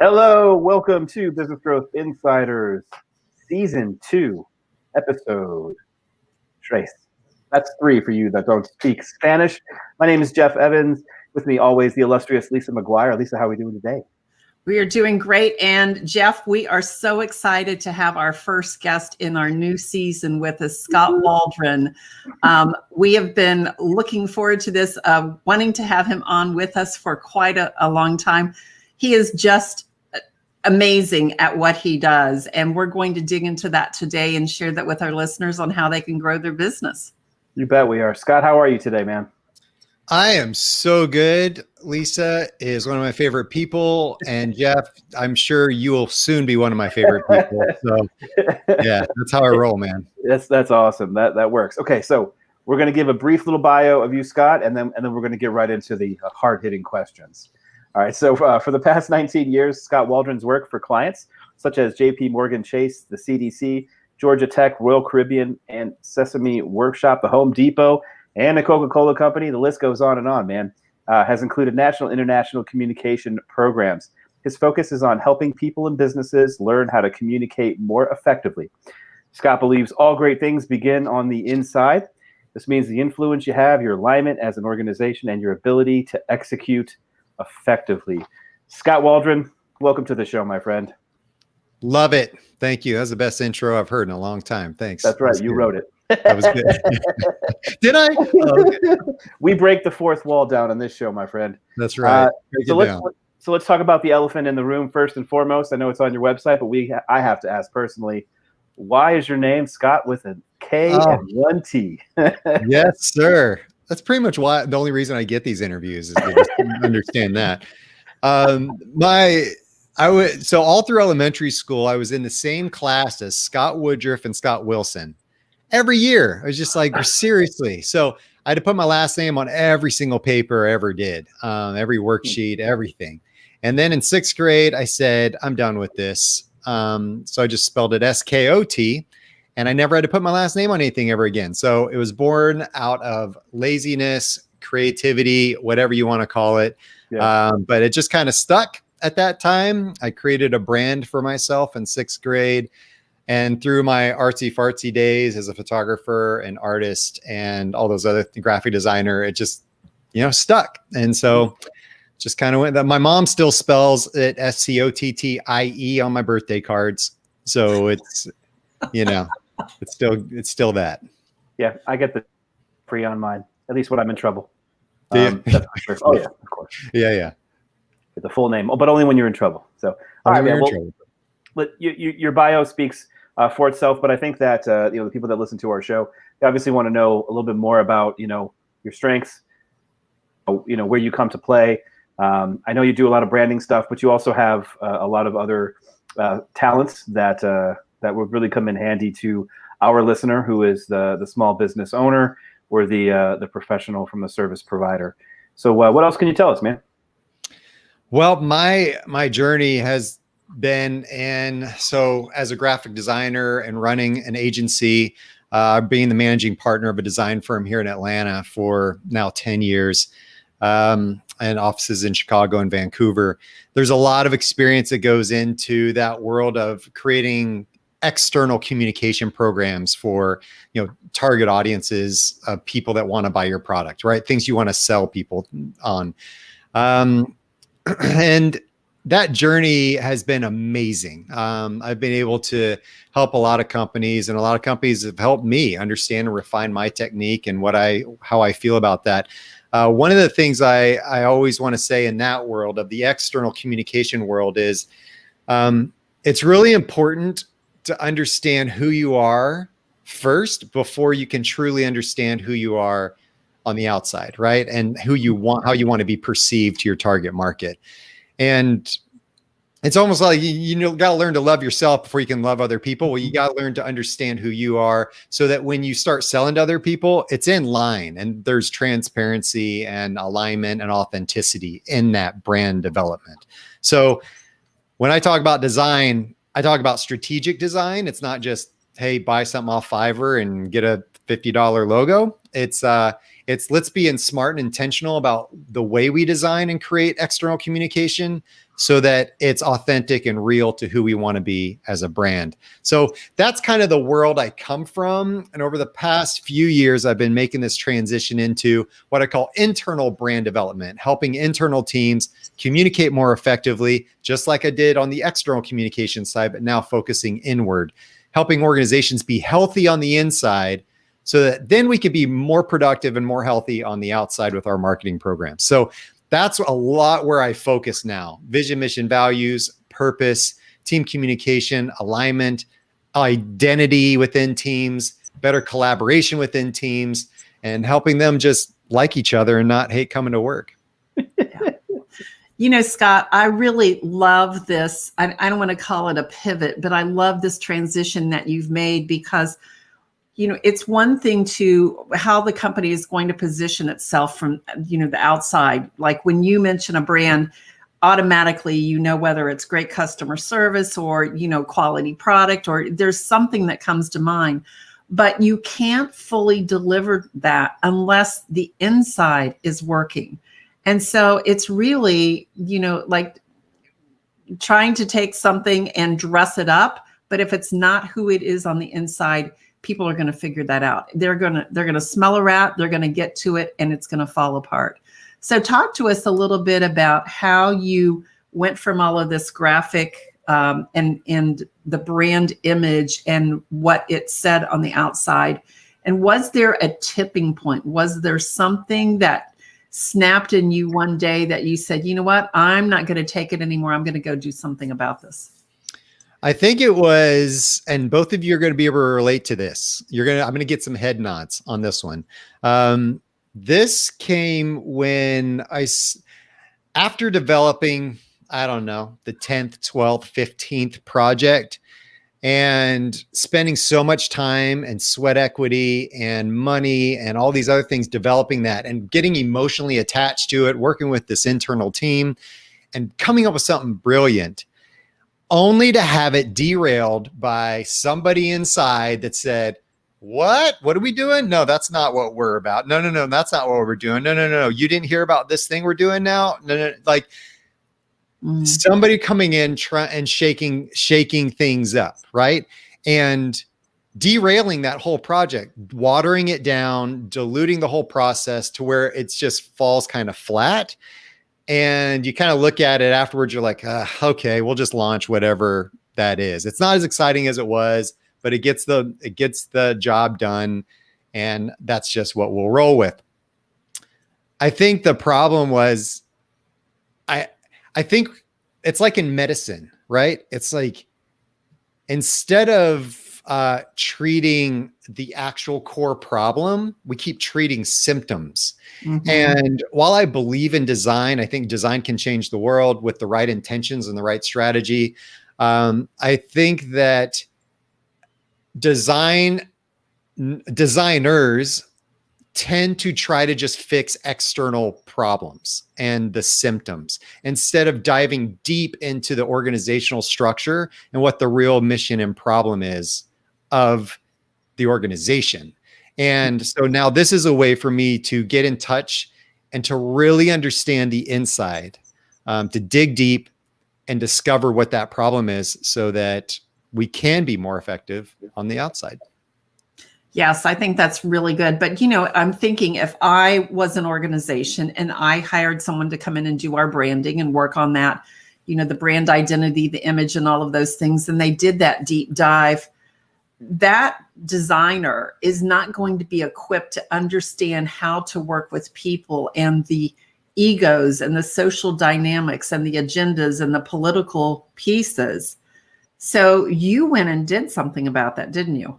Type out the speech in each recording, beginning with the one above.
Hello, welcome to Business Growth Insiders, Season 2, Episode Trace. That's 3 for you that don't speak Spanish. My name is Jeff Evans. With me always the illustrious Lisa McGuire. Lisa, how are we doing today? We are doing great. And Jeff, we are so excited to have our first guest in our new season with us, Skot Waldron. We have been looking forward to this, wanting to have him on with us for quite a long time. He is just amazing at what he does. And we're going to dig into that today and share that with our listeners on how they can grow their business. You bet we are. Scott, how are you today, man? I am so good. Lisa is one of my favorite people. And Jeff, I'm sure you will soon be one of my favorite people. So yeah, that's how I roll, man. That's awesome. That works. Okay, so we're going to give a brief little bio of you, Scott, and then we're going to get right into the hard-hitting questions. All right, so for the past 19 years, Skot Waldron's worked for clients such as JP Morgan Chase, the CDC, Georgia Tech, Royal Caribbean, and Sesame Workshop, the Home Depot, and the Coca-Cola Company. The list goes on and on, man. Has included national, international communication programs. His focus is on helping people and businesses learn how to communicate more effectively. Scott believes all great things begin on the inside. This means the influence you have, your alignment as an organization, and your ability to execute effectively. Skot Waldron, welcome to the show, my friend. Love it. Thank you. That's the best intro I've heard in a long time. Thanks. That's right. You wrote it. That was good. Did I? Oh, okay. We break the fourth wall down on this show, my friend. That's right. So let's talk about the elephant in the room first and foremost. I know it's on your website, but I have to ask personally, why is your name Scott with a K and one T? Yes, sir. That's pretty much why the only reason I get these interviews is to just understand that. So all through elementary school, I was in the same class as Scott Woodruff and Scott Wilson. Every year, I was just like, seriously. So I had to put my last name on every single paper I ever did, every worksheet, everything. And then in 6th grade, I said, I'm done with this. So I just spelled it S-K-O-T. And I never had to put my last name on anything ever again. So it was born out of laziness, creativity, whatever you want to call it. Yeah. But it just kind of stuck at that time. I created a brand for myself in 6th grade. And through my artsy fartsy days as a photographer and artist and all those other graphic designer, it just, stuck. And so just kind of went that. My mom still spells it S-C-O-T-T-I-E on my birthday cards. So it's, it's still that. Yeah, I get the free on mine. At least when I'm in trouble. That's for sure. Oh yeah, of course. Yeah. Get the full name, but only when you're in trouble. So all right, man. Well, your bio speaks for itself, but I think that the people that listen to our show, they obviously want to know a little bit more about your strengths, where you come to play. I know you do a lot of branding stuff, but you also have a lot of other talents that would really come in handy to our listener, who is the small business owner or the professional from the service provider. So what else can you tell us, man? Well, my journey has been so as a graphic designer and running an agency, being the managing partner of a design firm here in Atlanta for now 10 years, and offices in Chicago and Vancouver. There's a lot of experience that goes into that world of creating external communication programs for, target audiences of people that want to buy your product, right? Things you want to sell people on. And that journey has been amazing. I've been able to help a lot of companies, and a lot of companies have helped me understand and refine my technique and how I feel about that. One of the things I always want to say in that world of the external communication world is it's really important to understand who you are first before you can truly understand who you are on the outside, right? And how you want to be perceived to your target market. And it's almost like you got to learn to love yourself before you can love other people. Well, you got to learn to understand who you are so that when you start selling to other people, it's in line and there's transparency and alignment and authenticity in that brand development. So when I talk about design, I talk about strategic design. It's not just hey, buy something off Fiverr and get a $50 logo. It's let's be smart and intentional about the way we design and create external communication so that it's authentic and real to who we want to be as a brand. So that's kind of the world I come from. And over the past few years, I've been making this transition into what I call internal brand development, helping internal teams communicate more effectively, just like I did on the external communication side, but now focusing inward, helping organizations be healthy on the inside so that then we could be more productive and more healthy on the outside with our marketing programs. So that's a lot where I focus now: vision, mission, values, purpose, team communication, alignment, identity within teams, better collaboration within teams, and helping them just like each other and not hate coming to work. You know, Scott, I really love this. I don't want to call it a pivot, but I love this transition that you've made because, you know, it's one thing to how the company is going to position itself from, you know, the outside. Like when you mention a brand, automatically, you know, whether it's great customer service or, you know, quality product, or there's something that comes to mind. But you can't fully deliver that unless the inside is working. And so it's really, you know, like trying to take something and dress it up. But if it's not who it is on the inside, people are going to figure that out. They're going to smell a rat, they're going to get to it, and it's going to fall apart. So talk to us a little bit about how you went from all of this graphic and the brand image and what it said on the outside. And was there a tipping point? Was there something that snapped in you one day that you said, you know what, I'm not going to take it anymore. I'm going to go do something about this? I think it was, and both of you are going to be able to relate to this. I'm going to get some head nods on this one. This came when after developing, I don't know, the 10th, 12th, 15th project, and spending so much time and sweat equity and money and all these other things developing that and getting emotionally attached to it, working with this internal team and coming up with something brilliant, only to have it derailed by somebody inside that said, what are we doing? No, that's not what we're about. No, that's not what we're doing. No. You didn't hear about this thing we're doing now? No. Like, somebody coming in and shaking things up, right? And derailing that whole project, watering it down, diluting the whole process to where it just falls kind of flat. And you kind of look at it afterwards, you're like, okay, we'll just launch whatever that is. It's not as exciting as it was, but it gets the job done. And that's just what we'll roll with. I think the problem was, I think it's like in medicine, right? It's like, instead of treating the actual core problem, we keep treating symptoms. Mm-hmm. And while I believe in design, I think design can change the world with the right intentions and the right strategy. I think that designers tend to try to just fix external problems and the symptoms instead of diving deep into the organizational structure and what the real mission and problem is of the organization. And so now this is a way for me to get in touch and to really understand the inside, to dig deep and discover what that problem is so that we can be more effective on the outside. Yes, I think that's really good. But, you know, I'm thinking if I was an organization and I hired someone to come in and do our branding and work on that, you know, the brand identity, the image and all of those things, and they did that deep dive, that designer is not going to be equipped to understand how to work with people and the egos and the social dynamics and the agendas and the political pieces. So you went and did something about that, didn't you?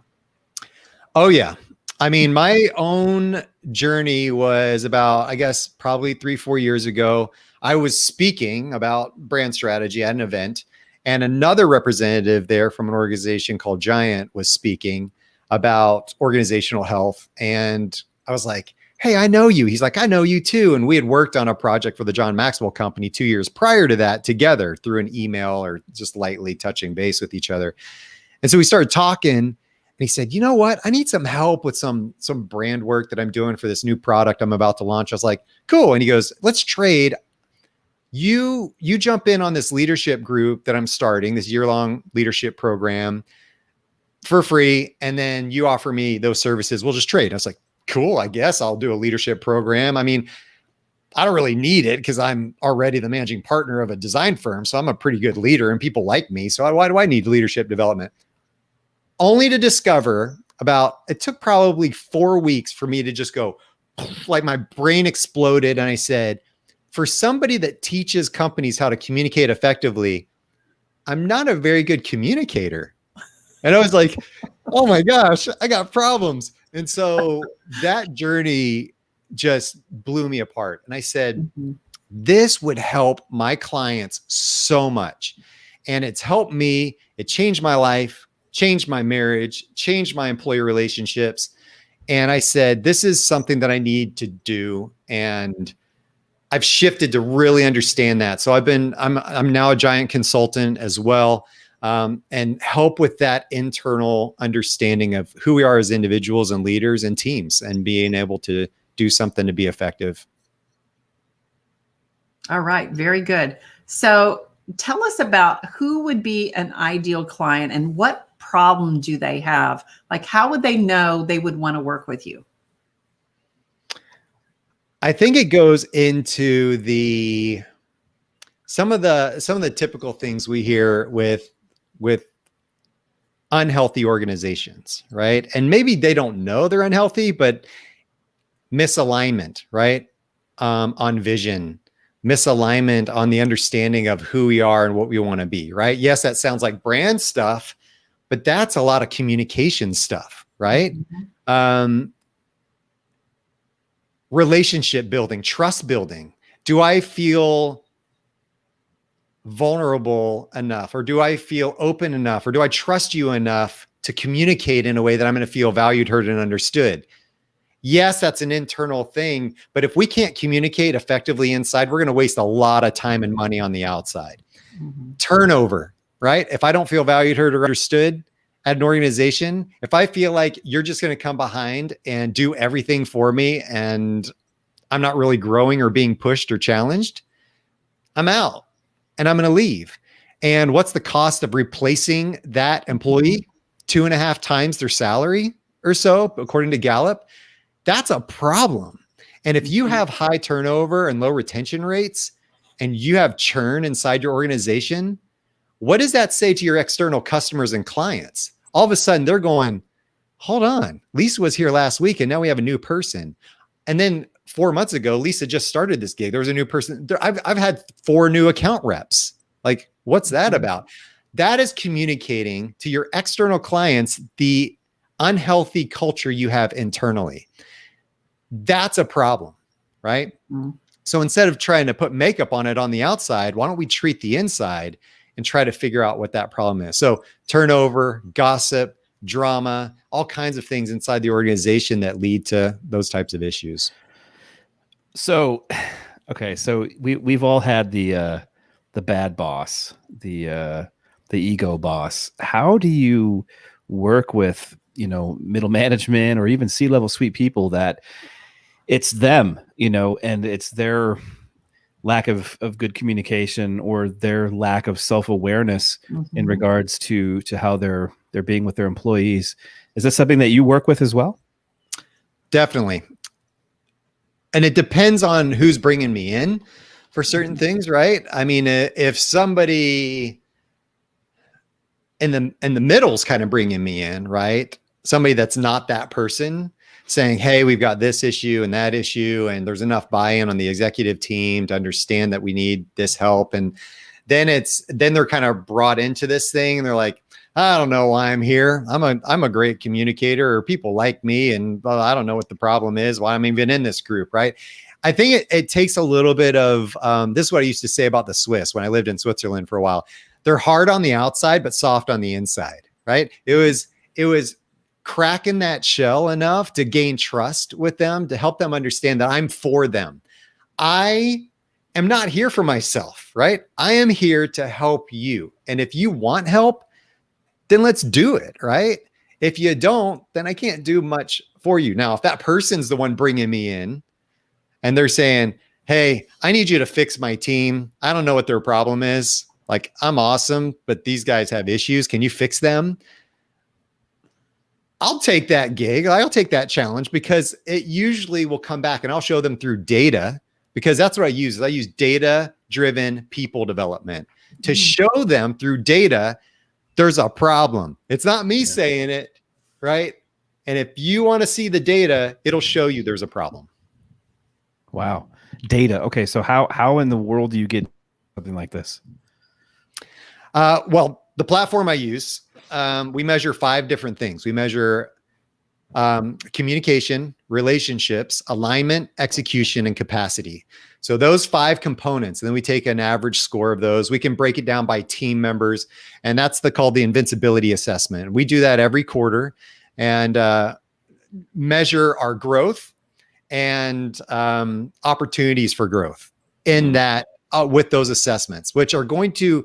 Oh, yeah. I mean, my own journey was about, I guess, probably 3-4 years ago. I was speaking about brand strategy at an event, and another representative there from an organization called Giant was speaking about organizational health. And I was like, hey, I know you. He's like, I know you too. And we had worked on a project for the John Maxwell Company 2 years prior to that together through an email or just lightly touching base with each other. And so we started talking. he said, you know what? I need some help with some brand work that I'm doing for this new product I'm about to launch. I was like, cool. And he goes, let's trade. You jump in on this leadership group that I'm starting, this year-long leadership program for free. And then you offer me those services. We'll just trade. I was like, cool. I guess I'll do a leadership program. I mean, I don't really need it because I'm already the managing partner of a design firm. So I'm a pretty good leader and people like me. So why do I need leadership development? Only to discover it took probably 4 weeks for me to just go, like my brain exploded. And I said, for somebody that teaches companies how to communicate effectively, I'm not a very good communicator. And I was like, oh my gosh, I got problems. And so that journey just blew me apart. And I said, this would help my clients so much. And it's helped me. It changed my life, changed my marriage, changed my employee relationships. And I said, this is something that I need to do. And I've shifted to really understand that. So I'm now a giant consultant as well, and help with that internal understanding of who we are as individuals and leaders and teams, and being able to do something to be effective. All right. Very good. So tell us about who would be an ideal client and what problem do they have? Like, how would they know they would want to work with you? I think it goes into some of the typical things we hear with unhealthy organizations, right? And maybe they don't know they're unhealthy, but misalignment, right? On vision, misalignment on the understanding of who we are and what we want to be, right? Yes, that sounds like brand stuff, but that's a lot of communication stuff, right? Relationship building, trust building. Do I feel vulnerable enough, or do I feel open enough, or do I trust you enough to communicate in a way that I'm going to feel valued, heard, and understood? Yes, that's an internal thing, but if we can't communicate effectively inside, we're going to waste a lot of time and money on the outside. Turnover, right? If I don't feel valued, heard, or understood at an organization, if I feel like you're just going to come behind and do everything for me and I'm not really growing or being pushed or challenged, I'm out and I'm going to leave. And what's the cost of replacing that employee? 2.5 times their salary or so, according to Gallup. That's a problem. And if you have high turnover and low retention rates and you have churn inside your organization, what does that say to your external customers and clients? All of a sudden they're going, hold on, Lisa was here last week and now we have a new person. And then 4 months ago, Lisa just started this gig. There was a new person. I've had 4 new account reps. Like, what's that about? That is communicating to your external clients the unhealthy culture you have internally. That's a problem, right? So instead of trying to put makeup on it on the outside, why don't we treat the inside and try to figure out what that problem is? So turnover, gossip, drama, all kinds of things inside the organization that lead to those types of issues. So, okay, so we've all had the bad boss, the ego boss. How do you work with, middle management or even C-level suite people that it's them, and it's their lack of good communication or their lack of self-awareness in regards to how they're being with their employees? Is this something that you work with as well? Definitely. And it depends on who's bringing me in for certain things, right? I mean, if somebody in the middle's kind of bringing me in, right? Somebody that's not that person saying, hey, we've got this issue and that issue, and there's enough buy-in on the executive team to understand that we need this help. And then they're kind of brought into this thing and they're like, I don't know why I'm here. I'm a great communicator, or people like me, and I don't know what the problem is, why I'm even in this group, right? I think it takes a little bit of, this is what I used to say about the Swiss when I lived in Switzerland for a while. They're hard on the outside, but soft on the inside, right? It was cracking that shell enough to gain trust with them, to help them understand that I'm for them. I am not here for myself, right? I am here to help you. And if you want help, then let's do it, right? If you don't, then I can't do much for you. Now, if that person's the one bringing me in and they're saying, hey, I need you to fix my team. I don't know what their problem is. Like, I'm awesome, but these guys have issues. Can you fix them? I'll take that gig. I'll take that challenge because it usually will come back, and I'll show them through data, because that's what I use. I use data-driven people development to show them through data there's a problem. It's not me saying it, right? And if you want to see the data, it'll show you there's a problem. Wow. Data. Okay. So how in the world do you get something like this? Well, the platform I use, we measure 5 different things. We measure communication, relationships, alignment, execution, and capacity. So those 5 components, and then we take an average score of those. We can break it down by team members, and that's called the invincibility assessment. We do that every quarter and measure our growth and opportunities for growth in that with those assessments, which are going to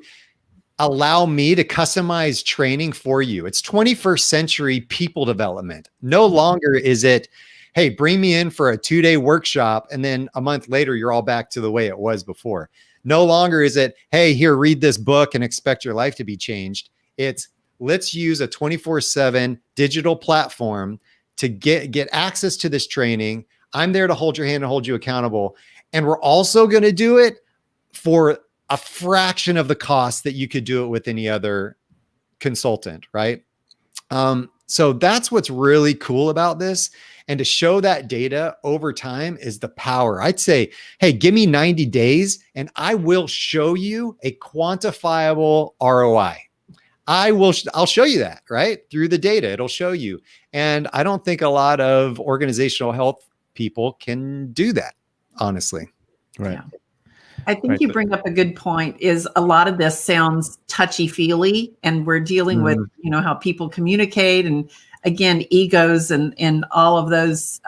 allow me to customize training for you. It's 21st century people development. No longer is it, hey, bring me in for a 2-day workshop, and then a month later, you're all back to the way it was before. No longer is it, hey, here, read this book and expect your life to be changed. It's, let's use a 24/7 digital platform to get access to this training. I'm there to hold your hand and hold you accountable. And we're also going to do it for a fraction of the cost that you could do it with any other consultant, right? So that's what's really cool about this. And to show that data over time is the power. I'd say, hey, give me 90 days and I will show you a quantifiable ROI. I'll show you that, right? Through the data, it'll show you. And I don't think a lot of organizational health people can do that, honestly. Right. Yeah. I think you bring up a good point. Is a lot of this sounds touchy-feely, and we're dealing with, how people communicate, and again, egos and all of those,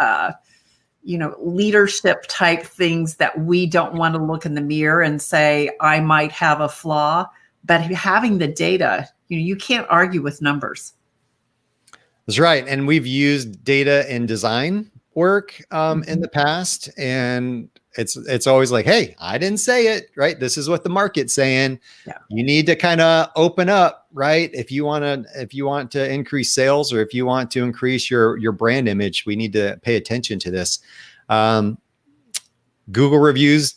leadership type things that we don't want to look in the mirror and say, I might have a flaw. But having the data, you can't argue with numbers. That's right. And we've used data in design work in the past, and it's always like, hey, I didn't say it, right? This is what the market's saying. Yeah. You need to kind of open up, right? If you want to increase sales, or if you want to increase your brand image, we need to pay attention to this. Google reviews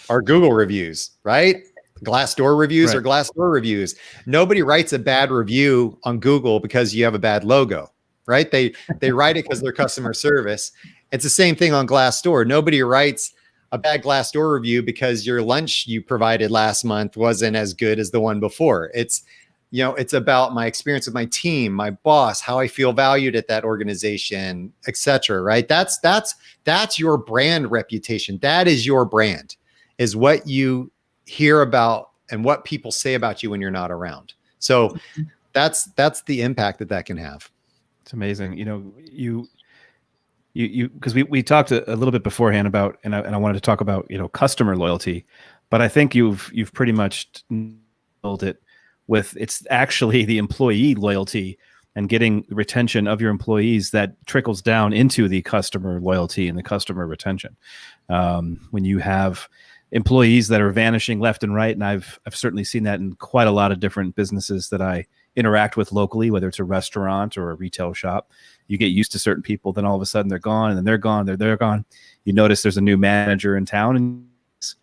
are Google reviews, right? Glassdoor reviews are Glassdoor reviews. Nobody writes a bad review on Google because you have a bad logo, right? They write it because they're customer service. It's the same thing on Glassdoor. Nobody writes a bad Glassdoor review because your lunch you provided last month wasn't as good as the one before. It's about my experience with my team, my boss, how I feel valued at that organization, etc. Right? That's your brand reputation. That is your brand, is what you hear about and what people say about you when you're not around. So that's the impact that can have. It's amazing. You because we talked a little bit beforehand about, and I wanted to talk about, customer loyalty, but I think you've pretty much nailed it with, it's actually the employee loyalty and getting retention of your employees that trickles down into the customer loyalty and the customer retention. When you have employees that are vanishing left and right, and I've certainly seen that in quite a lot of different businesses that I interact with locally, whether it's a restaurant or a retail shop. You get used to certain people, then all of a sudden they're gone, and then they're gone, they're gone. You notice there's a new manager in town, and it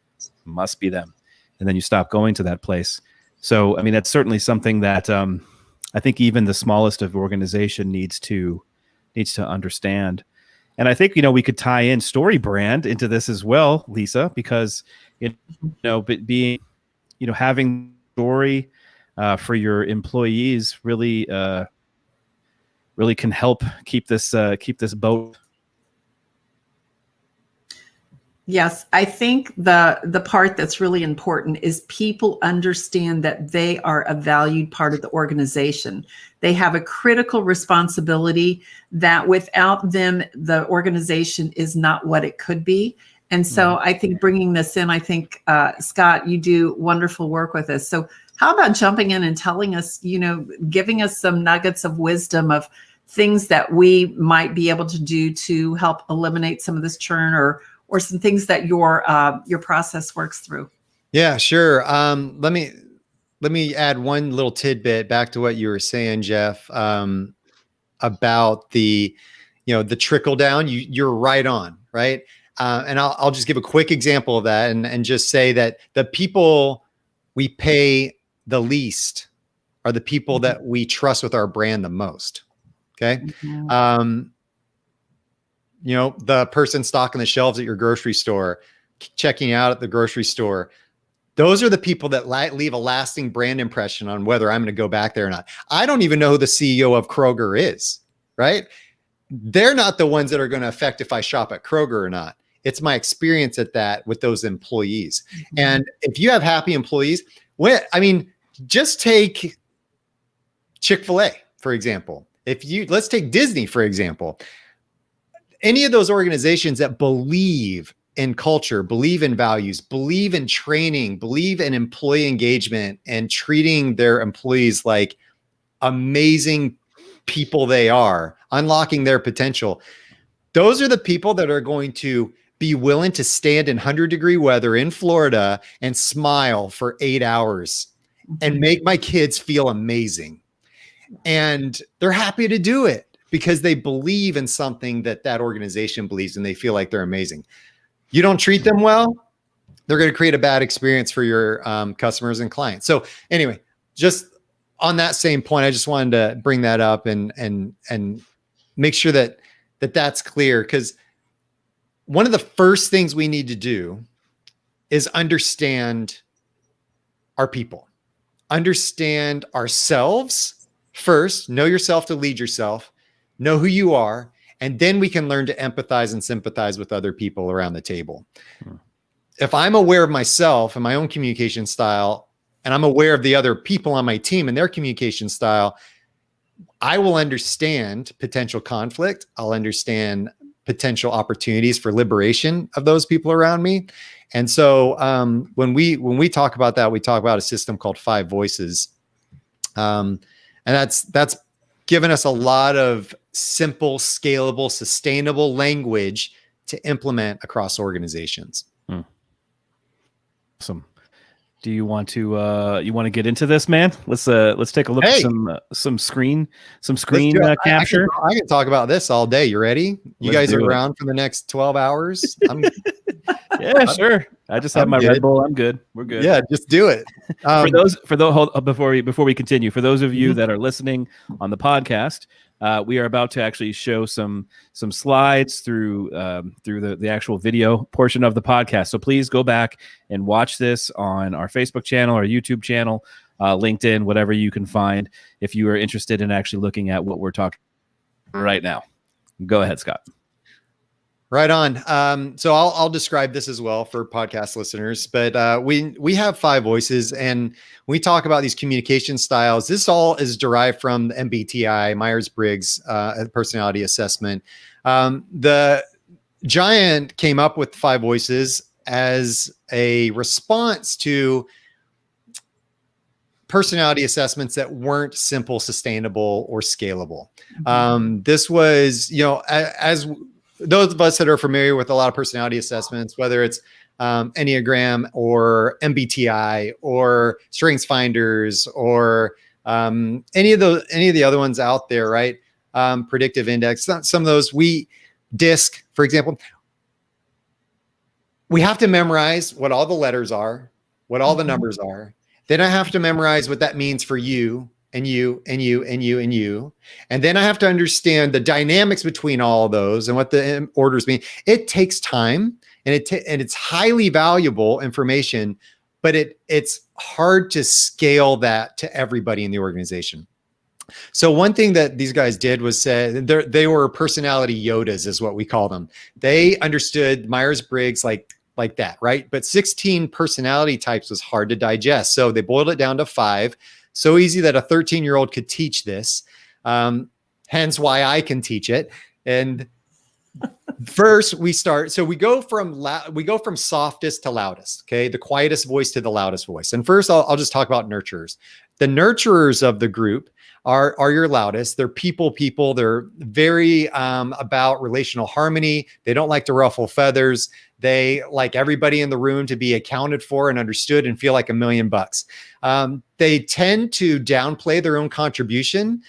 must be them. And then you stop going to that place. So, I mean, that's certainly something that I think even the smallest of organization needs to understand. And I think, we could tie in story brand into this as well, Lisa, because, being, having story for your employees really can help keep this boat. Yes, I think the part that's really important is people understand that they are a valued part of the organization. They have a critical responsibility that without them, the organization is not what it could be. And so I think bringing this in, I think, Scott, you do wonderful work with us. So how about jumping in and telling us, giving us some nuggets of wisdom of things that we might be able to do to help eliminate some of this churn, or some things that your process works through? Yeah, sure. Let me add one little tidbit back to what you were saying, Jeff, about the trickle down. You're right on, right? And I'll just give a quick example of that, and just say that the people we pay the least are the people that we trust with our brand the most. Okay. Mm-hmm. The person stocking the shelves at your grocery store, checking out at the grocery store, those are the people that leave a lasting brand impression on whether I'm going to go back there or not. I don't even know who the CEO of Kroger is, right? They're not the ones that are going to affect if I shop at Kroger or not. It's my experience at that with those employees. Mm-hmm. And if you have happy employees, just take Chick-fil-A, for example. Let's take Disney, for example. Any of those organizations that believe in culture, believe in values, believe in training, believe in employee engagement, and treating their employees like amazing people they are, unlocking their potential. Those are the people that are going to be willing to stand in 100-degree weather in Florida and smile for 8 hours and make my kids feel amazing. And they're happy to do it because they believe in something that organization believes, and they feel like they're amazing. You don't treat them well, they're going to create a bad experience for your customers and clients. So anyway, just on that same point, I just wanted to bring that up and make sure that's clear, because one of the first things we need to do is understand our people, understand ourselves first, know yourself to lead yourself, know who you are, and then we can learn to empathize and sympathize with other people around the table. If I'm aware of myself and my own communication style, and I'm aware of the other people on my team and their communication style, I will understand potential conflict. I'll understand potential opportunities for liberation of those people around me. And so when we talk about that, we talk about a system called 5 Voices. And that's given us a lot of simple, scalable, sustainable language to implement across organizations. Awesome. Do you want to get into this, man? Let's take a look at some screen capture. I can talk about this all day. You ready? You guys are around for the next 12 hours? Yeah, sure. I just have my Red Bull. I'm good. We're good. Yeah, just do it. Before we continue, for those of you that are listening on the podcast, we are about to actually show some slides through the actual video portion of the podcast. So please go back and watch this on our Facebook channel, our YouTube channel, LinkedIn, whatever you can find, if you are interested in actually looking at what we're talking right now. Go ahead, Scott. Right on. So I'll describe this as well for podcast listeners, but we have 5 voices, and we talk about these communication styles. This all is derived from the MBTI, Myers-Briggs personality assessment. The Giant came up with 5 voices as a response to personality assessments that weren't simple, sustainable, or scalable. This was, as those of us that are familiar with a lot of personality assessments, whether it's Enneagram or MBTI or Strengths Finders or any of the other ones out there, right? Predictive Index, some of those, DISC, for example, we have to memorize what all the letters are, what all the numbers are. Then I have to memorize what that means for you and you and you and you and you. And then I have to understand the dynamics between all of those and what the orders mean. It takes time, and it's highly valuable information, but it's hard to scale that to everybody in the organization. So one thing that these guys did was say they were personality Yodas, is what we call them. They understood Myers-Briggs like that, right? But 16 personality types was hard to digest. So they boiled it down to 5. So easy that a 13-year-old could teach this. Hence why I can teach it. And First, we go from softest to loudest. Okay, the quietest voice to the loudest voice. And first, I'll just talk about nurturers. The nurturers of the group are your loudest. They're people. They're very about relational harmony. They don't like to ruffle feathers. They like everybody in the room to be accounted for and understood and feel like $1,000,000. They tend to downplay their own contribution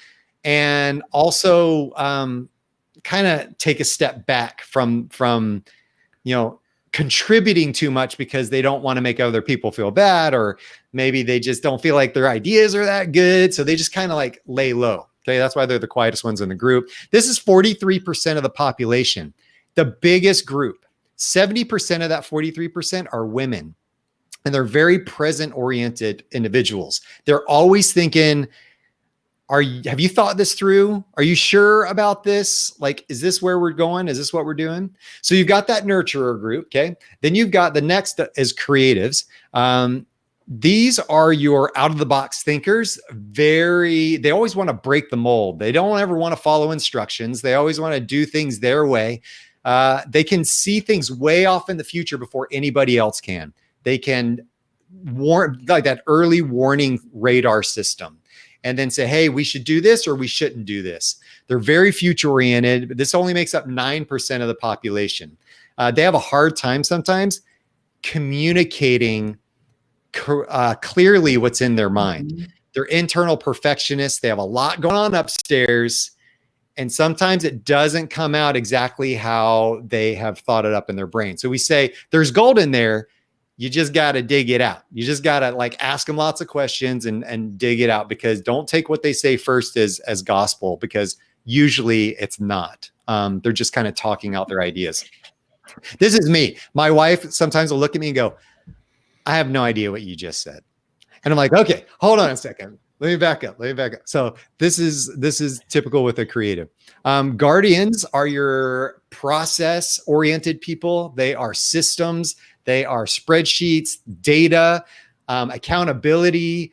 and also kind of take a step back from contributing too much because they don't want to make other people feel bad, or maybe they just don't feel like their ideas are that good. So they just kind of like lay low. Okay. That's why they're the quietest ones in the group. This is 43% of the population, the biggest group. 70% of that 43% are women, and they're very present oriented individuals. They're always thinking, have you thought this through? Are you sure about this? Like, is this where we're going? Is this what we're doing? So you've got that nurturer group. Okay. Then you've got the next is creatives. These are your out of the box thinkers. They always want to break the mold. They don't ever want to follow instructions. They always want to do things their way. They can see things way off in the future before anybody else can. They can warn, like that early warning radar system, and then say, hey, we should do this or we shouldn't do this. They're very future oriented. This only makes up 9% of the population. They have a hard time sometimes communicating clearly what's in their mind. Mm-hmm. They're internal perfectionists. They have a lot going on upstairs, and sometimes it doesn't come out exactly how they have thought it up in their brain. So we say there's gold in there. You just got to dig it out. You just got to like ask them lots of questions and dig it out, because don't take what they say first as gospel, because usually it's not. They're just kind of talking out their ideas. This is me. My wife sometimes will look at me and go, I have no idea what you just said. And I'm like, okay, hold on a second. Let me back up. So this is typical with a creative. Guardians are your process oriented people. They are systems. They are spreadsheets, data, accountability.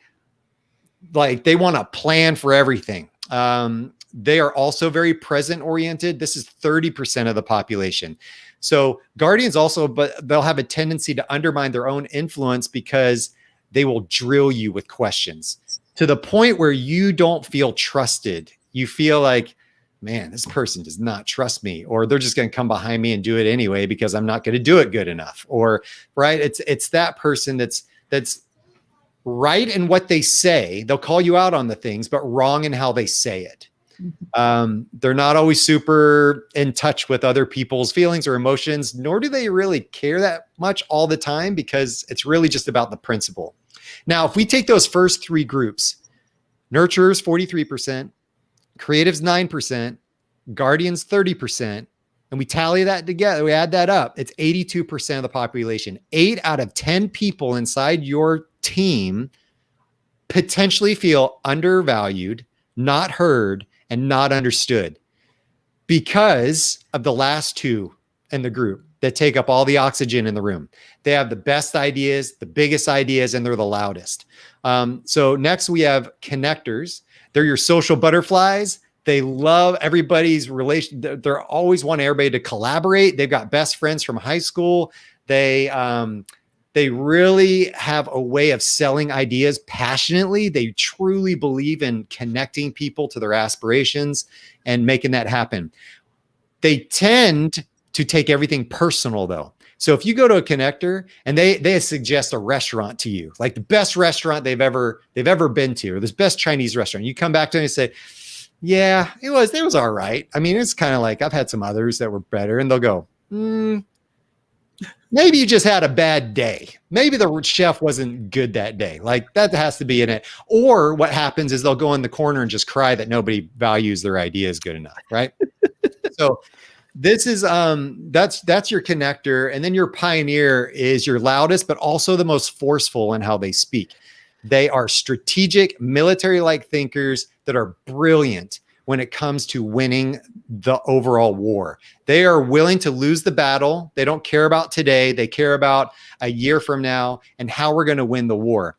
Like they want a plan for everything. They are also very present oriented. This is 30% of the population. So guardians also, but they'll have a tendency to undermine their own influence because they will drill you with questions to the point where you don't feel trusted. You feel like, man, this person does not trust me, or they're just going to come behind me and do it anyway because I'm not going to do it good enough. Or right. It's that person that's right in what they say. They'll call you out on the things, but wrong in how they say it. They're not always super in touch with other people's feelings or emotions, nor do they really care that much all the time, because it's really just about the principle. Now, if we take those first three groups, nurturers, 43%, creatives, 9%, guardians, 30%, and we tally that together, we add that up, it's 82% of the population. 8 out of 10 people inside your team potentially feel undervalued, not heard, and not understood because of the last two in the group that take up all the oxygen in the room. They have the best ideas, the biggest ideas, and they're the loudest. So next we have connectors. They're your social butterflies. They love everybody's relation. They're always want everybody to collaborate. They've got best friends from high school. They really have a way of selling ideas passionately. They truly believe in connecting people to their aspirations and making that happen. They tend to take everything personal though. So if you go to a connector and they suggest a restaurant to you, like the best restaurant they've ever been to, or this best Chinese restaurant, you come back to them and say, yeah, it was all right. I mean, it's kind of like I've had some others that were better, and they'll go, maybe you just had a bad day. Maybe the chef wasn't good that day. Like that has to be in it. Or what happens is they'll go in the corner and just cry that nobody values their ideas good enough, right? So this is that's your connector, and then your pioneer is your loudest, but also the most forceful in how they speak. They are strategic, military-like thinkers that are brilliant when it comes to winning the overall war. They are willing to lose the battle. They don't care about today. They care about a year from now and how we're going to win the war.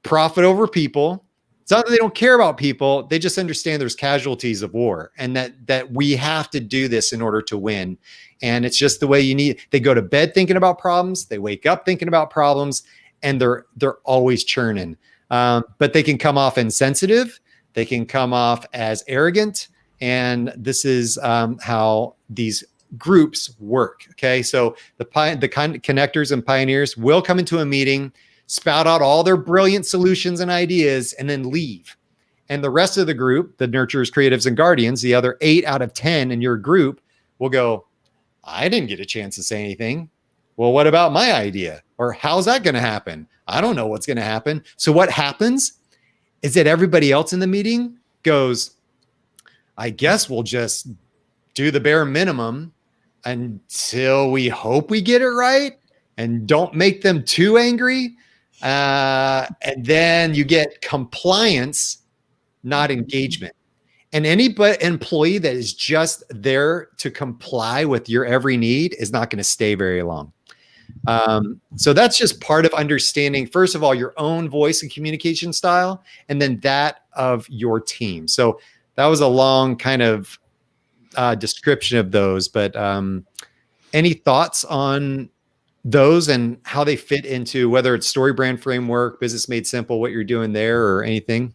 Profit over people, It's not that they don't care about people. They just understand there's casualties of war, and that we have to do this in order to win. And it's just the way you need. They go to bed thinking about problems. They wake up thinking about problems, and they're always churning. But they can come off insensitive. They can come off as arrogant. And this is how these groups work. Okay. So the connectors and pioneers will come into a meeting, spout out all their brilliant solutions and ideas, and then leave. And the rest of the group, the nurturers, creatives, and guardians, the other 8 out of 10 in your group, will go, I didn't get a chance to say anything. Well, what about my idea? Or how's that going to happen? I don't know what's going to happen. So what happens is that everybody else in the meeting goes, I guess we'll just do the bare minimum until we hope we get it right, and don't make them too angry. And then you get compliance, not engagement. And any employee that is just there to comply with your every need is not going to stay very long. So that's just part of understanding, first of all, your own voice and communication style, and then that of your team. So that was a long kind of description of those, but any thoughts on those and how they fit into whether it's story brand framework, business made simple, what you're doing there, or anything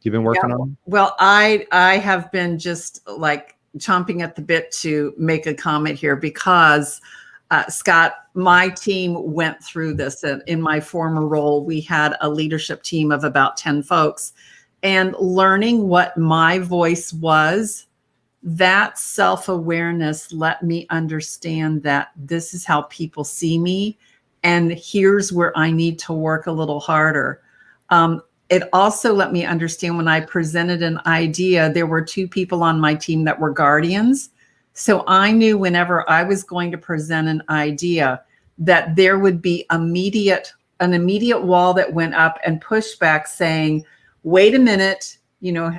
you've been working on? Well, I have been just like chomping at the bit to make a comment here because Scott, my team went through this. In my former role, we had a leadership team of about 10 folks, and learning what my voice was, that self-awareness let me understand that this is how people see me, and here's where I need to work a little harder. It also let me understand when I presented an idea, there were 2 people on my team that were guardians. So I knew whenever I was going to present an idea that there would be an immediate wall that went up and pushback saying, wait a minute,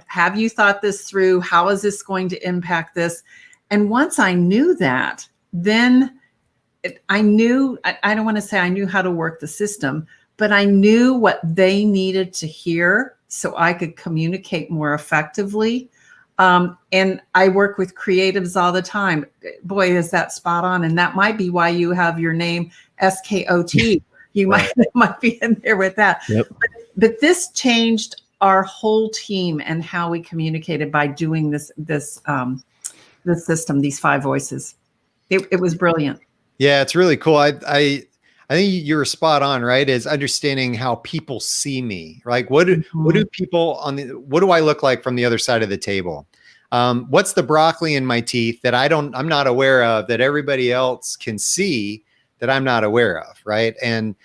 have you thought this through? How is this going to impact this? And once I knew that, then I knew, I don't want to say I knew how to work the system, but I knew what they needed to hear so I could communicate more effectively. And I work with creatives all the time. Boy, is that spot on. And that might be why you have your name SKOT. You might be in there with that. Yep. But this changed our whole team and how we communicated by doing this system, these 5 voices. It was brilliant. Yeah, it's really cool. I think you're spot on, right? Is understanding how people see me. Like what do people what do I look like from the other side of the table? What's the broccoli in my teeth that I'm not aware of that everybody else can see that I'm not aware of, right? And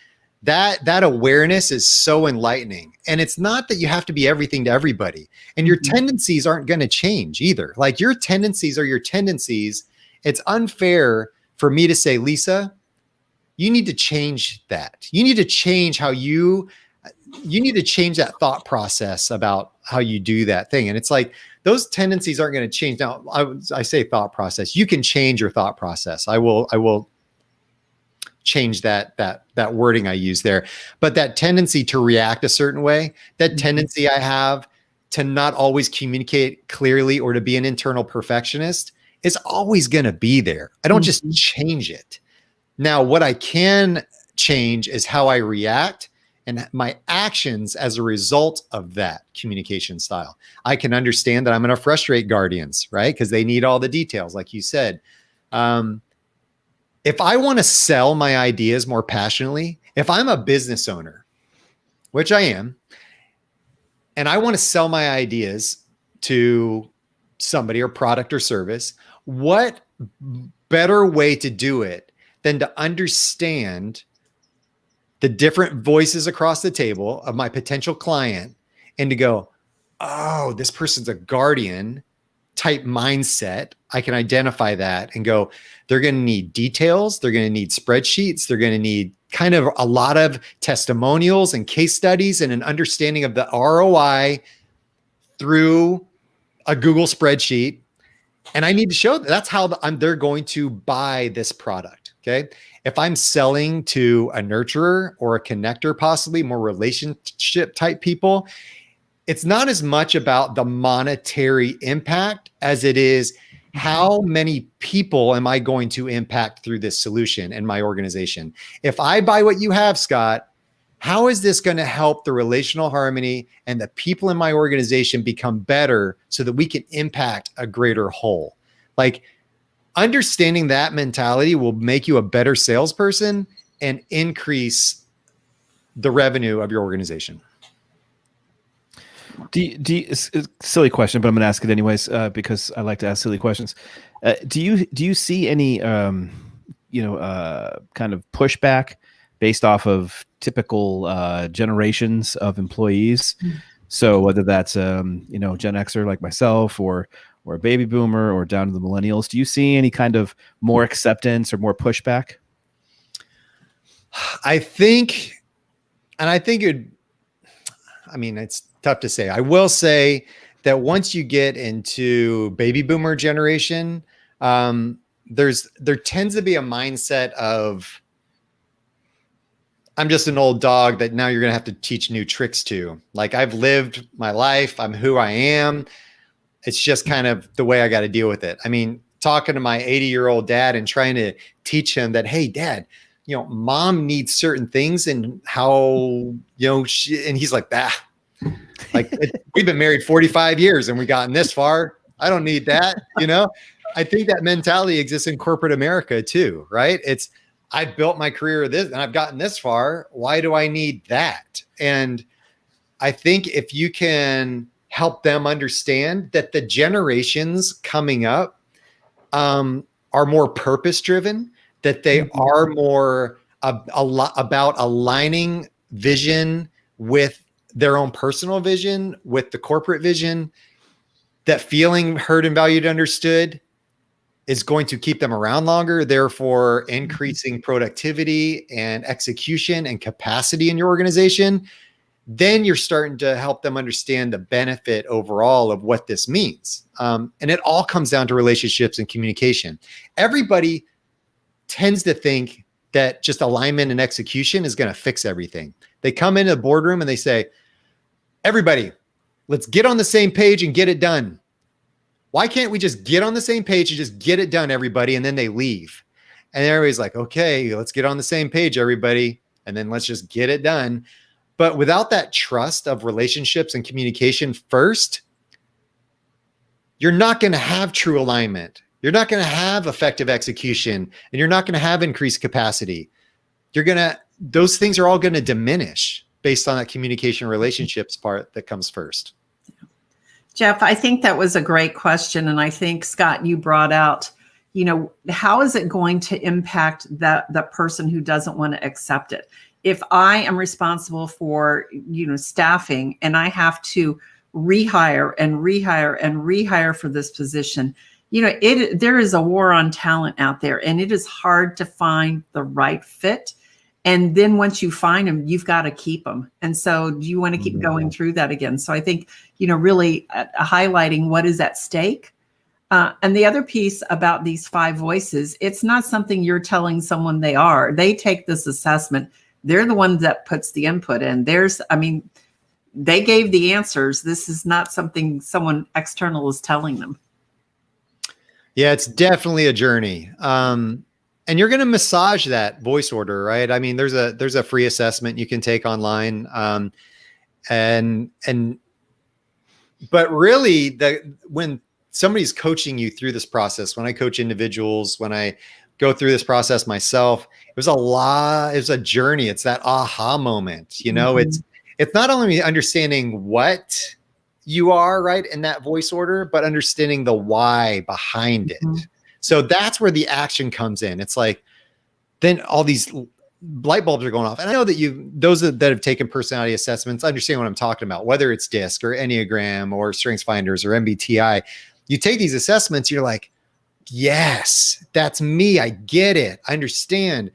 that awareness is so enlightening. And it's not that you have to be everything to everybody, and your tendencies aren't going to change either. Like your tendencies are your tendencies. It's unfair for me to say, Lisa, you need to change that. You need to change how you need to change that thought process about how you do that thing. And it's like, those tendencies aren't going to change. Now I say thought process, you can change your thought process. I will change that wording I use there, but that tendency to react a certain way, that tendency I have to not always communicate clearly or to be an internal perfectionist is always going to be there. I don't just change it. Now, what I can change is how I react and my actions as a result of that communication style. I can understand that I'm going to frustrate guardians, right? Because they need all the details, like you said. If I want to sell my ideas more passionately, if I'm a business owner, which I am, and I want to sell my ideas to somebody or product or service, what better way to do it than to understand the different voices across the table of my potential client and to go, oh, this person's a guardian type mindset. I can identify that and go, they're going to need details. They're going to need spreadsheets. They're going to need kind of a lot of testimonials and case studies and an understanding of the ROI through a Google spreadsheet. And I need to show that's how they're going to buy this product. Okay. If I'm selling to a nurturer or a connector, possibly more relationship type people, it's not as much about the monetary impact as it is how many people am I going to impact through this solution in my organization? If I buy what you have, Scott, how is this going to help the relational harmony and the people in my organization become better so that we can impact a greater whole? Like, understanding that mentality will make you a better salesperson and increase the revenue of your organization. It's a silly question, but I'm going to ask it anyways because I like to ask silly questions. Do you see any kind of pushback based off of typical generations of employees? Mm-hmm. So whether that's Gen Xer like myself or a baby boomer or down to the millennials, do you see any kind of more acceptance or more pushback? I think it's tough to say. I will say that once you get into baby boomer generation, there tends to be a mindset of, I'm just an old dog that now you're going to have to teach new tricks to. Like, I've lived my life. I'm who I am. It's just kind of the way I got to deal with it. I mean, talking to my 80-year-old dad and trying to teach him that, hey, Dad, mom needs certain things and how, and he's like, we've been married 45 years and we've gotten this far. I don't need that. I think that mentality exists in corporate America too, right? It's, I've built my career this and I've gotten this far. Why do I need that? And I think if you can help them understand that the generations coming up are more purpose driven, that they are more about aligning vision with their own personal vision, with the corporate vision, that feeling heard and valued, understood is going to keep them around longer, therefore increasing productivity and execution and capacity in your organization, then you're starting to help them understand the benefit overall of what this means. And it all comes down to relationships and communication. Everybody tends to think that just alignment and execution is going to fix everything. They come into the boardroom and they say, everybody, let's get on the same page and get it done. Why can't we just get on the same page and just get it done, everybody? And then they leave. And everybody's like, okay, let's get on the same page, everybody. And then let's just get it done. But without that trust of relationships and communication first, you're not going to have true alignment. You're not going to have effective execution, and you're not going to have increased capacity. Those things are all going to diminish based on that communication relationships part that comes first. Jeff, I think that was a great question. And I think, Scott, you brought out, how is it going to impact that person who doesn't want to accept it? If I am responsible for, staffing and I have to rehire and rehire and rehire for this position, there is a war on talent out there, and it is hard to find the right fit. And then once you find them, you've got to keep them. And so do you want to keep going through that again? So I think, really highlighting what is at stake. And the other piece about these 5 voices, it's not something you're telling someone they are. They take this assessment. They're the one that puts the input in. They gave the answers. This is not something someone external is telling them. Yeah, it's definitely a journey. And you're going to massage that voice order, right? I mean, there's a free assessment you can take online. But really when somebody's coaching you through this process, when I coach individuals, when I go through this process myself, it was a journey. It's that aha moment, it's not only understanding what you are, right, in that voice order, but understanding the why behind it. So that's where the action comes in. It's like, then all these light bulbs are going off. And I know that those that have taken personality assessments understand what I'm talking about, whether it's DISC or Enneagram or Strengths Finders or MBTI. You take these assessments, you're like, yes, that's me. I get it. I understand.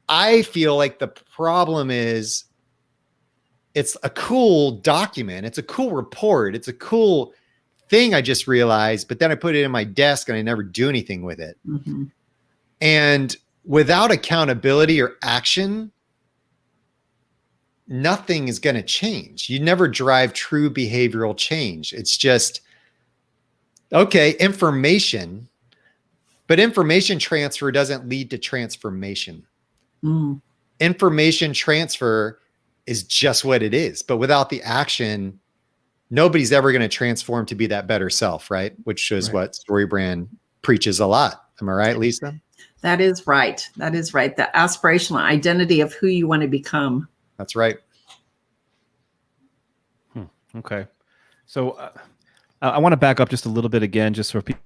I feel like the problem is it's a cool document. It's a cool report. It's a cool thing I just realized, but then I put it in my desk and I never do anything with it. And without accountability or action, nothing is going to change. You never drive true behavioral change. It's just, okay, information, but information transfer doesn't lead to transformation. Information transfer is just what it is, but without the action, nobody's ever going to transform to be that better self, right? Which is what StoryBrand preaches a lot. Am I right, Lisa? That is right. That is right. The aspirational identity of who you want to become. That's right. Okay. So I want to back up just a little bit again, just for people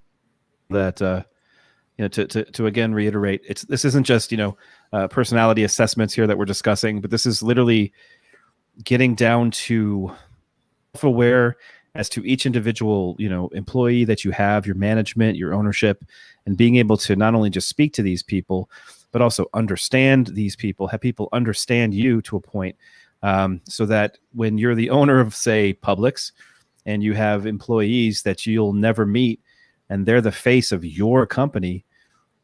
that, to again reiterate, this isn't just, personality assessments here that we're discussing, but this is literally getting down to self-aware as to each individual, employee that you have, your management, your ownership, and being able to not only just speak to these people, but also understand these people, have people understand you to a point, so that when you're the owner of, say, Publix, and you have employees that you'll never meet, and they're the face of your company,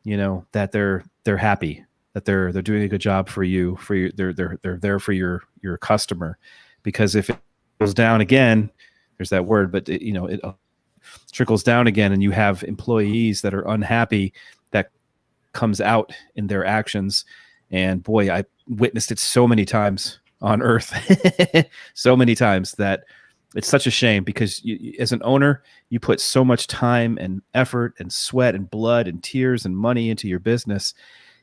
that they're happy, that they're doing a good job for you, they're there for your customer, because if it goes down again, there's that word, but it trickles down again, and you have employees that are unhappy, that comes out in their actions. And boy, I witnessed it so many times on earth, so many times, that it's such a shame, because as an owner, you put so much time and effort and sweat and blood and tears and money into your business,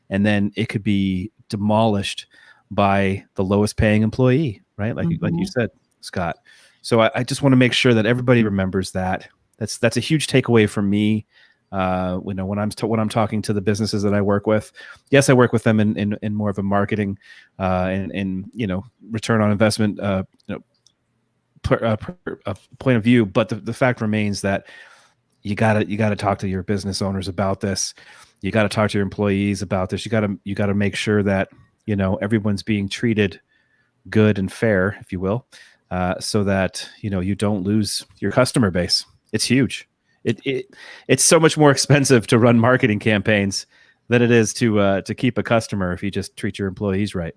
and then it could be demolished by the lowest paying employee, right? Like you said, Scott. So I just want to make sure that everybody remembers that. That's a huge takeaway from me. When I'm talking to the businesses that I work with, yes, I work with them in more of a marketing and return on investment point of view. But the fact remains that you gotta talk to your business owners about this. You got to talk to your employees about this. You got to make sure that everyone's being treated good and fair, if you will, so that you don't lose your customer base. It's huge. It's so much more expensive to run marketing campaigns than it is to keep a customer if you just treat your employees right.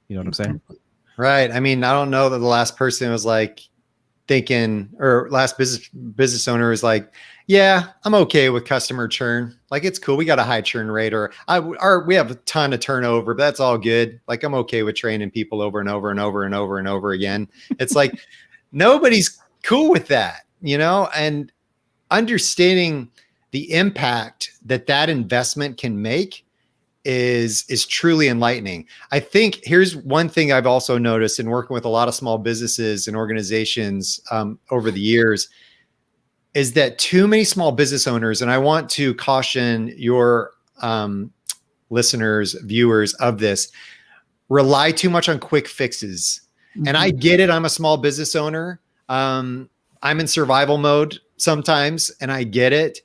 You know what I'm saying? Right. I mean, I don't know that the last person was like thinking, or last business owner is like, yeah, I'm okay with customer churn. Like, it's cool. We got a high churn rate, or we have a ton of turnover, but that's all good. Like, I'm okay with training people over and over and over and over and over again. It's like, nobody's cool with that, and understanding the impact that investment can make is truly enlightening. I think here's one thing I've also noticed in working with a lot of small businesses and organizations over the years, is that too many small business owners, and I want to caution your listeners, viewers of this, rely too much on quick fixes. And I get it. I'm a small business owner. I'm in survival mode sometimes, and I get it.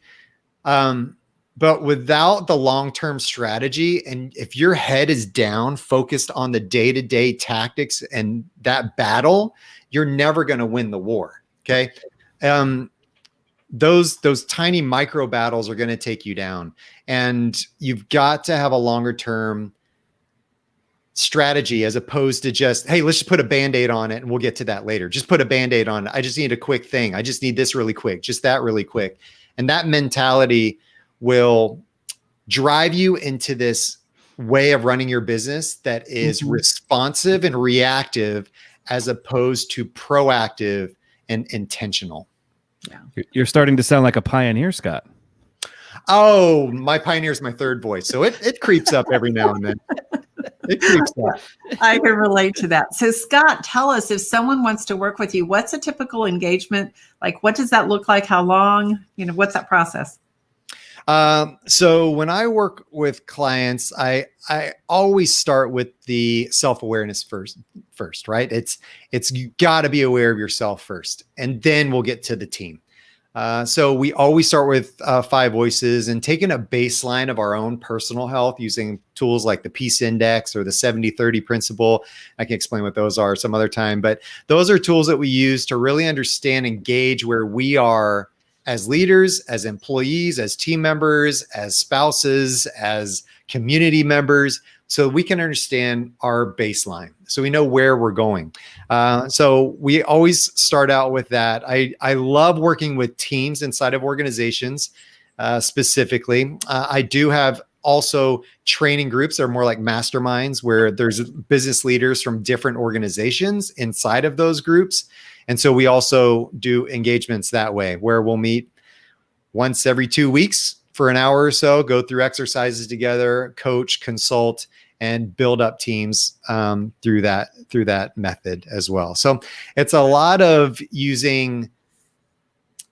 But without the long-term strategy, and if your head is down, focused on the day-to-day tactics and that battle, you're never going to win the war. Okay. Those tiny micro battles are going to take you down, and you've got to have a longer term strategy, as opposed to just, hey, let's just put a Band-Aid on it and we'll get to that later. Just put a Band-Aid on it. I just need a quick thing. I just need this really quick, just that really quick. And that mentality will drive you into this way of running your business that is responsive and reactive, as opposed to proactive and intentional. Yeah. You're starting to sound like a pioneer, Scott. Oh, my pioneer is my third voice. So it creeps up every now and then. It creeps up. I can relate to that. So Scott, tell us, if someone wants to work with you, what's a typical engagement? Like, what does that look like? How long? What's that process? So when I work with clients, I always start with the self-awareness first, right? It's you got to be aware of yourself first, and then we'll get to the team. So we always start with 5 voices, and taking a baseline of our own personal health using tools like the Peace Index or the 70-30 principle. I can explain what those are some other time, but those are tools that we use to really understand and gauge where we are as leaders, as employees, as team members, as spouses, as community members, so we can understand our baseline, so we know where we're going. So we always start out with that. I love working with teams inside of organizations. Specifically, I do have also training groups that are more like masterminds, where there's business leaders from different organizations inside of those groups. And so we also do engagements that way, where we'll meet once every 2 weeks for an hour or so, go through exercises together, coach, consult, and build up teams through that method as well. So it's a lot of using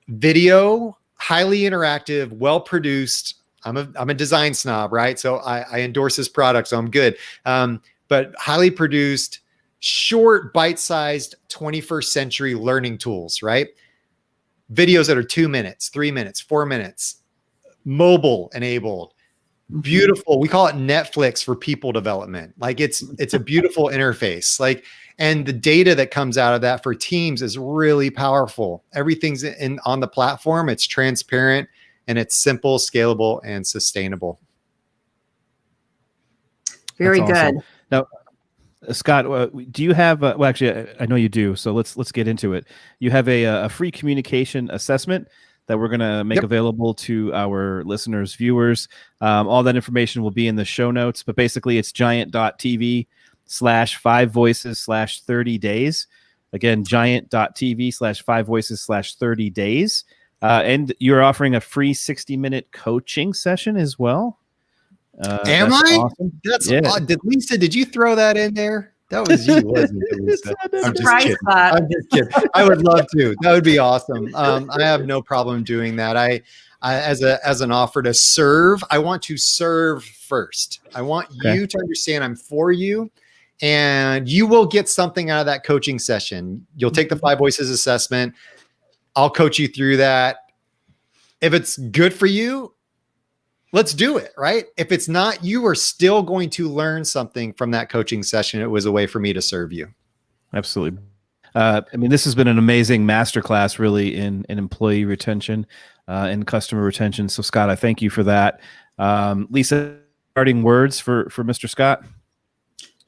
video, highly interactive, well-produced. I'm a design snob, right? So I endorse this product, so I'm good. But highly produced, short, bite-sized 21st century learning tools, right? Videos that are 2 minutes, 3 minutes, 4 minutes, mobile enabled, beautiful. We call it Netflix for people development. Like it's a beautiful interface. Like, and the data that comes out of that for teams is really powerful. Everything's on the platform. It's transparent and it's simple, scalable, and sustainable. Very That's good. awesome. Now, Scott, do you have? Well, actually, I know you do. So let's get into it. You have a free communication assessment that we're going to make available to our listeners, viewers. All that information will be in the show notes. But basically, it's giant.tv/5voices/30 days. Again, giant.tv/5voices/30 days. And you're offering a free 60-minute coaching session as well. Am I? Awesome. That's odd. Did you throw that in there? That was you, wasn't it, Lisa? I'm just kidding. I'm just kidding. I would love to. That would be awesome. I have no problem doing that. I as an offer to serve, I want to serve first. I want you to understand I'm for you, and you will get something out of that coaching session. You'll take the 5 Voices assessment. I'll coach you through that. If it's good for you, let's do it, right? If it's not, you are still going to learn something from that coaching session. It was a way for me to serve you. Absolutely. I mean, this has been an amazing masterclass, really, in employee retention and customer retention. So, Scott, I thank you for that. Lisa, parting words for Mr. Scott?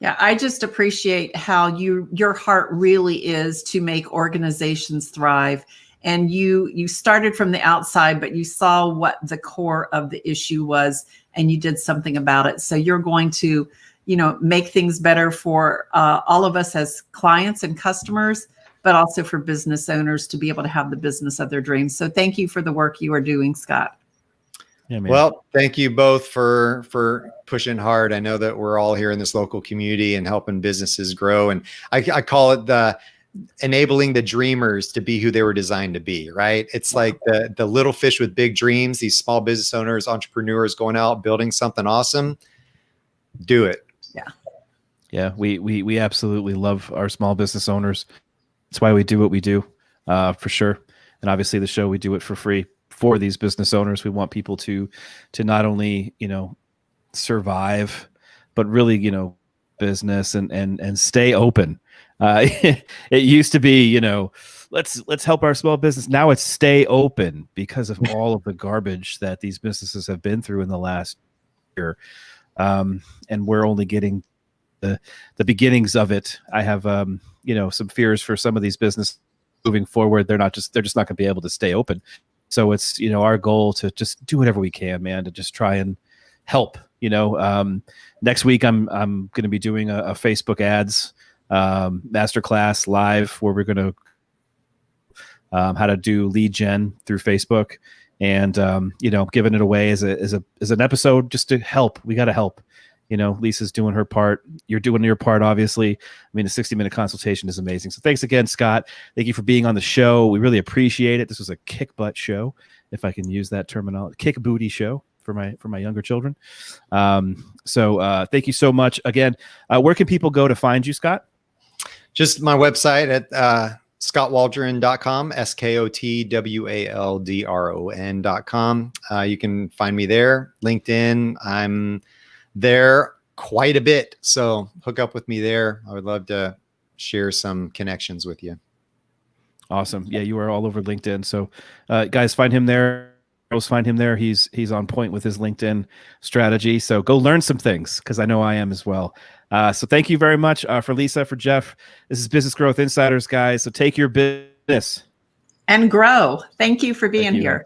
Yeah, I just appreciate how your heart really is to make organizations thrive. And you started from the outside, but you saw what the core of the issue was, and you did something about it. So you're going to, make things better for all of us as clients and customers, but also for business owners to be able to have the business of their dreams. So thank you for the work you are doing, Scott. Yeah, man. Well, thank you both for pushing hard. I know that we're all here in this local community and helping businesses grow. And I call it the enabling the dreamers to be who they were designed to be, right? It's like the little fish with big dreams, these small business owners, entrepreneurs going out, building something awesome. Do it. Yeah. Yeah. We absolutely love our small business owners. That's why we do what we do, for sure. And obviously the show, we do it for free for these business owners. We want people to not only, survive, but really, business and stay open. It used to be, let's help our small business. Now it's stay open because of all of the garbage that these businesses have been through in the last year. And we're only getting the beginnings of it. I have, some fears for some of these businesses moving forward. They're just not going to be able to stay open. So it's, our goal to just do whatever we can, man, to just try and help. Next week I'm going to be doing a Facebook ads masterclass live, where we're going to how to do lead gen through Facebook, and giving it away as an episode just to help. We got to help. Lisa's doing her part. You're doing your part, obviously. I mean, a 60-minute consultation is amazing. So thanks again, Scott. Thank you for being on the show. We really appreciate it. This was a kick butt show, if I can use that terminology, kick booty show for my younger children. So thank you so much again. Where can people go to find you, Scott? Just my website at skotwaldron.com, skotwaldron.com. You can find me there. LinkedIn, I'm there quite a bit. So hook up with me there. I would love to share some connections with you. Awesome. Yeah, you are all over LinkedIn. So guys, find him there. always find him there. He's on point with his LinkedIn strategy. So go learn some things, because I know I am as well. So thank you very much for Lisa, for Jeff. This is Business Growth Insiders, guys. So take your business and grow. Thank you for being here.